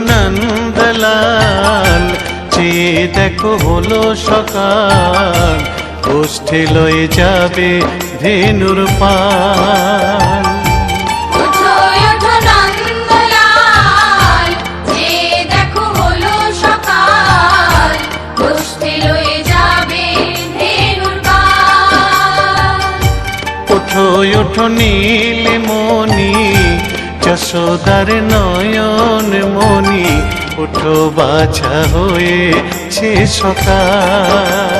নন্দলাল, চেয়ে দেখো হলো সকাল, গোষ্ঠী লয়ে যাবে ধেনুর পাল। ওঠো ওঠো নীলমণি, যশোদার নয়ন মণি, ওঠো বাছা হয়েছে সকাল।